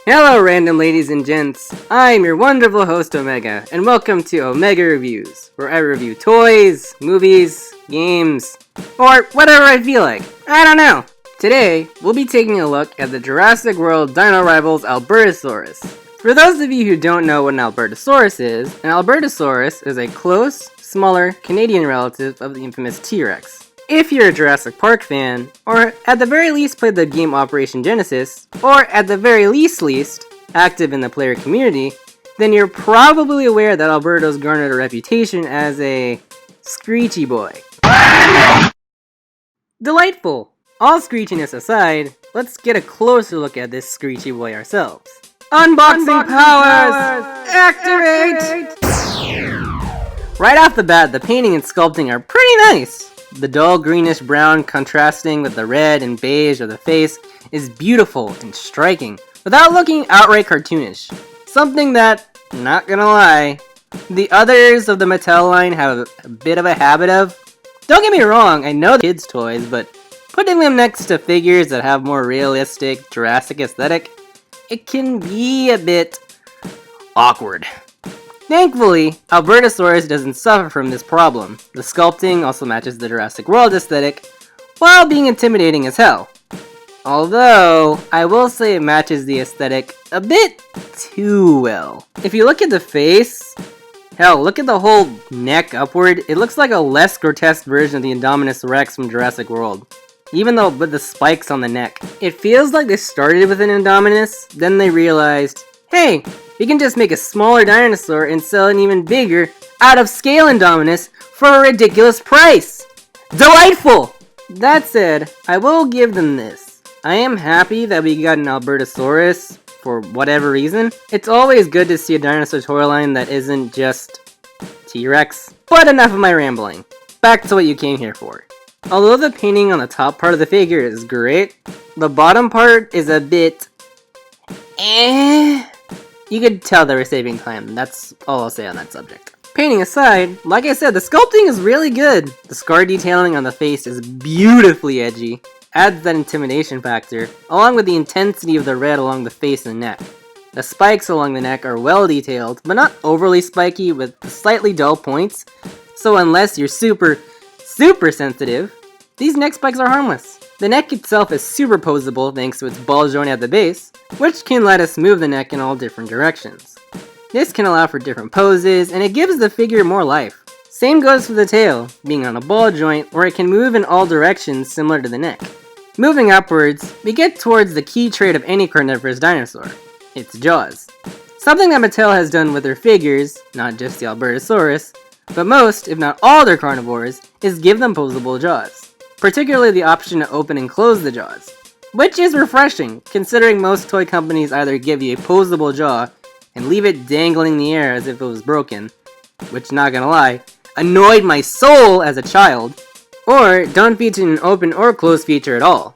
Hello random ladies and gents, I'm your wonderful host Omega, and welcome to Omega Reviews, where I review toys, movies, games, or whatever I feel like. I don't know. Today, we'll be taking a look at the Jurassic World Dino Rivals Albertosaurus. For those of you who don't know what an Albertosaurus is a close, smaller Canadian relative of the infamous T-Rex. If you're a Jurassic Park fan, or at the very least played the game Operation Genesis, or at the very least active in the player community, then you're probably aware that Alberto's garnered a reputation as a Screechy Boi. Delightful! All screechiness aside, let's get a closer look at this Screechy Boi ourselves. Unboxing powers! Activate! Right off the bat, the painting and sculpting are pretty nice. The dull greenish brown contrasting with the red and beige of the face is beautiful and striking, without looking outright cartoonish. Something that, not gonna lie, the others of the Mattel line have a bit of a habit of. Don't get me wrong, I know kids' toys, but putting them next to figures that have more realistic Jurassic aesthetic, it can be a bit awkward. Thankfully, Albertosaurus doesn't suffer from this problem. The sculpting also matches the Jurassic World aesthetic, while being intimidating as hell. Although, I will say it matches the aesthetic a bit too well. If you look at the face, hell, look at the whole neck upward, it looks like a less grotesque version of the Indominus Rex from Jurassic World. Even though with the spikes on the neck. It feels like they started with an Indominus, then they realized, hey, we can just make a smaller dinosaur and sell an even bigger, out-of-scale Indominus for a ridiculous price! Delightful! That said, I will give them this. I am happy that we got an Albertosaurus, for whatever reason. It's always good to see a dinosaur toy line that isn't just T-Rex. But enough of my rambling. Back to what you came here for. Although the painting on the top part of the figure is great, the bottom part is a bit You could tell they were saving time, that's all I'll say on that subject. Painting aside, like I said, the sculpting is really good. The scar detailing on the face is beautifully edgy, adds that intimidation factor, along with the intensity of the red along the face and neck. The spikes along the neck are well detailed, but not overly spiky with slightly dull points, so unless you're super sensitive, these neck spikes are harmless. The neck itself is super posable thanks to its ball joint at the base, which can let us move the neck in all different directions. This can allow for different poses, and it gives the figure more life. Same goes for the tail, being on a ball joint where it can move in all directions similar to the neck. Moving upwards, we get towards the key trait of any carnivorous dinosaur, its jaws. Something that Mattel has done with their figures, not just the Albertosaurus, but most, if not all their carnivores, is give them posable jaws. Particularly the option to open and close the jaws. Which is refreshing, considering most toy companies either give you a posable jaw and leave it dangling in the air as if it was broken, which, not gonna lie, annoyed my soul as a child, or don't feature an open or closed feature at all.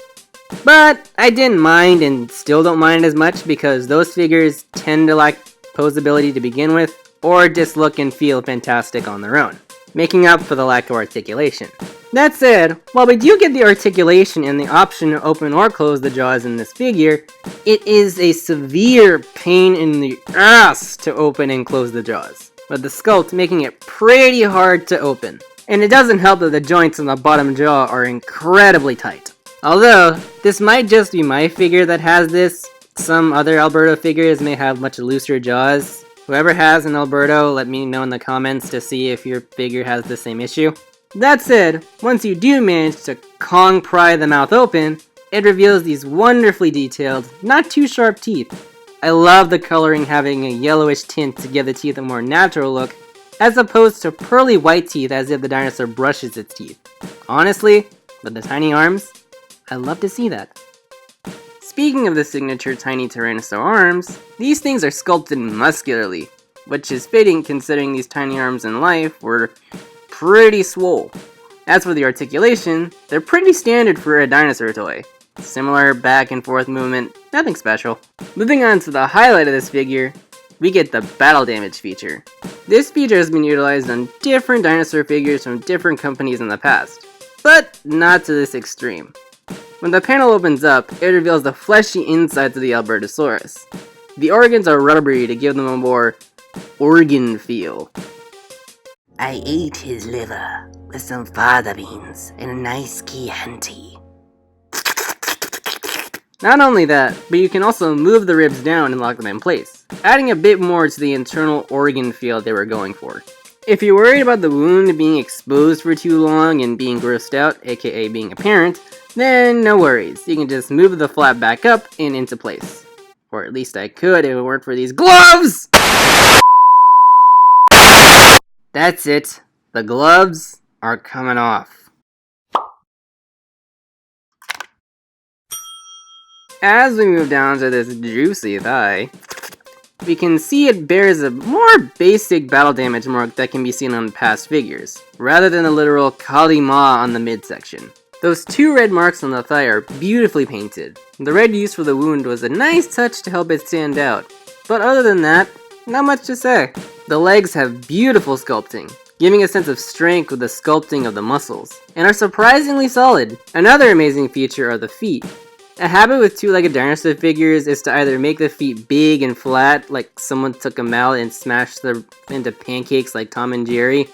But I didn't mind and still don't mind as much because those figures tend to lack posability to begin with, or just look and feel fantastic on their own, making up for the lack of articulation. That said, while we do get the articulation and the option to open or close the jaws in this figure, it is a severe pain in the ass to open and close the jaws, with the sculpt making it pretty hard to open. And it doesn't help that the joints on the bottom jaw are incredibly tight. Although, this might just be my figure that has this, some other Alberto figures may have much looser jaws. Whoever has an Alberto, let me know in the comments to see if your figure has the same issue. That said, once you do manage to pry the mouth open, it reveals these wonderfully detailed, not too sharp teeth. I love the coloring having a yellowish tint to give the teeth a more natural look, as opposed to pearly white teeth as if the dinosaur brushes its teeth. Honestly, with the tiny arms, I love to see that. Speaking of the signature tiny Tyrannosaur arms, these things are sculpted muscularly, which is fitting considering these tiny arms in life were pretty swole. As for the articulation, they're pretty standard for a dinosaur toy. Similar back and forth movement, nothing special. Moving on to the highlight of this figure, we get the battle damage feature. This feature has been utilized on different dinosaur figures from different companies in the past, but not to this extreme. When the panel opens up, it reveals the fleshy insides of the Albertosaurus. The organs are rubbery to give them a more organ feel. I ate his liver with some fava beans and a nice Chianti. Not only that, but you can also move the ribs down and lock them in place, adding a bit more to the internal organ feel they were going for. If you're worried about the wound being exposed for too long and being grossed out, aka being apparent, then no worries, you can just move the flap back up and into place. Or at least I could if it weren't for these gloves! That's it, the gloves are coming off. As we move down to this juicy thigh, we can see it bears a more basic battle damage mark that can be seen on past figures, rather than the literal Kali Ma on the midsection. Those two red marks on the thigh are beautifully painted. The red used for the wound was a nice touch to help it stand out, but other than that, not much to say. The legs have beautiful sculpting, giving a sense of strength with the sculpting of the muscles, and are surprisingly solid. Another amazing feature are the feet. A habit with two-legged dinosaur figures is to either make the feet big and flat, like someone took a mallet and smashed them into pancakes like Tom and Jerry,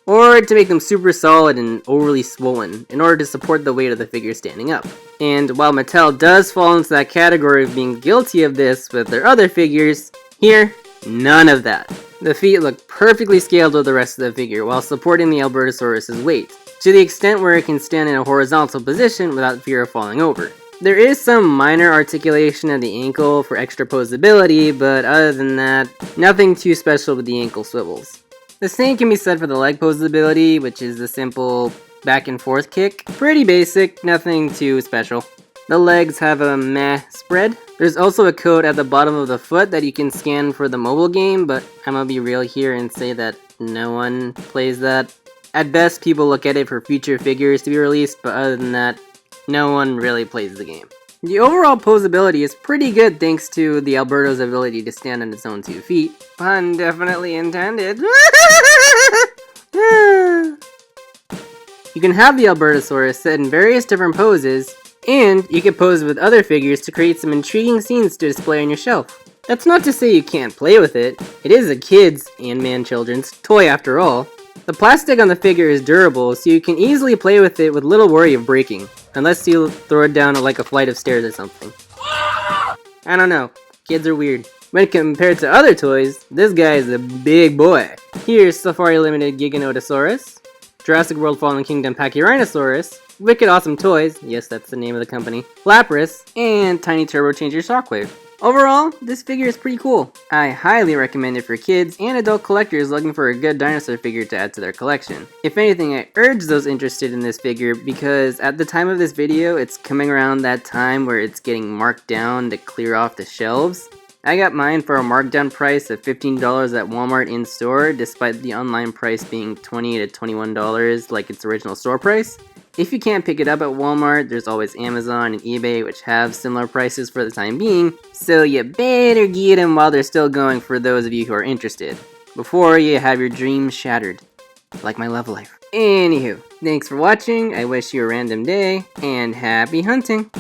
or to make them super solid and overly swollen, in order to support the weight of the figure standing up. And while Mattel does fall into that category of being guilty of this with their other figures, here, none of that. The feet look perfectly scaled with the rest of the figure while supporting the Albertosaurus' weight, to the extent where it can stand in a horizontal position without fear of falling over. There is some minor articulation of the ankle for extra posability, but other than that, nothing too special with the ankle swivels. The same can be said for the leg posability, which is the simple back and forth kick. Pretty basic, nothing too special. The legs have a meh spread. There's also a code at the bottom of the foot that you can scan for the mobile game, but I'm gonna be real here and say that no one plays that. At best, people look at it for future figures to be released, but other than that, no one really plays the game. The overall posability is pretty good thanks to the Alberto's ability to stand on its own 2 feet. Pun definitely intended. You can have the Albertosaurus sit in various different poses, and you can pose with other figures to create some intriguing scenes to display on your shelf. That's not to say you can't play with it. It is a kid's, and children's, toy after all. The plastic on the figure is durable, so you can easily play with it with little worry of breaking. Unless you throw it down like a flight of stairs or something. I don't know, kids are weird. When compared to other toys, this guy is a big boy. Here's Safari Limited Giganotosaurus, Jurassic World Fallen Kingdom Pachyrhinosaurus, Wicked Awesome Toys, yes that's the name of the company, Lapras, and Tiny Turbo Changer Shockwave. Overall, this figure is pretty cool. I highly recommend it for kids and adult collectors looking for a good dinosaur figure to add to their collection. If anything, I urge those interested in this figure because at the time of this video, it's coming around that time where it's getting marked down to clear off the shelves. I got mine for a markdown price of $15 at Walmart in-store, despite the online price being $20 to $21 like its original store price. If you can't pick it up at Walmart, there's always Amazon and eBay which have similar prices for the time being, so you better get them while they're still going for those of you who are interested, before you have your dreams shattered, like my love life. Anywho, thanks for watching, I wish you a random day, and happy hunting!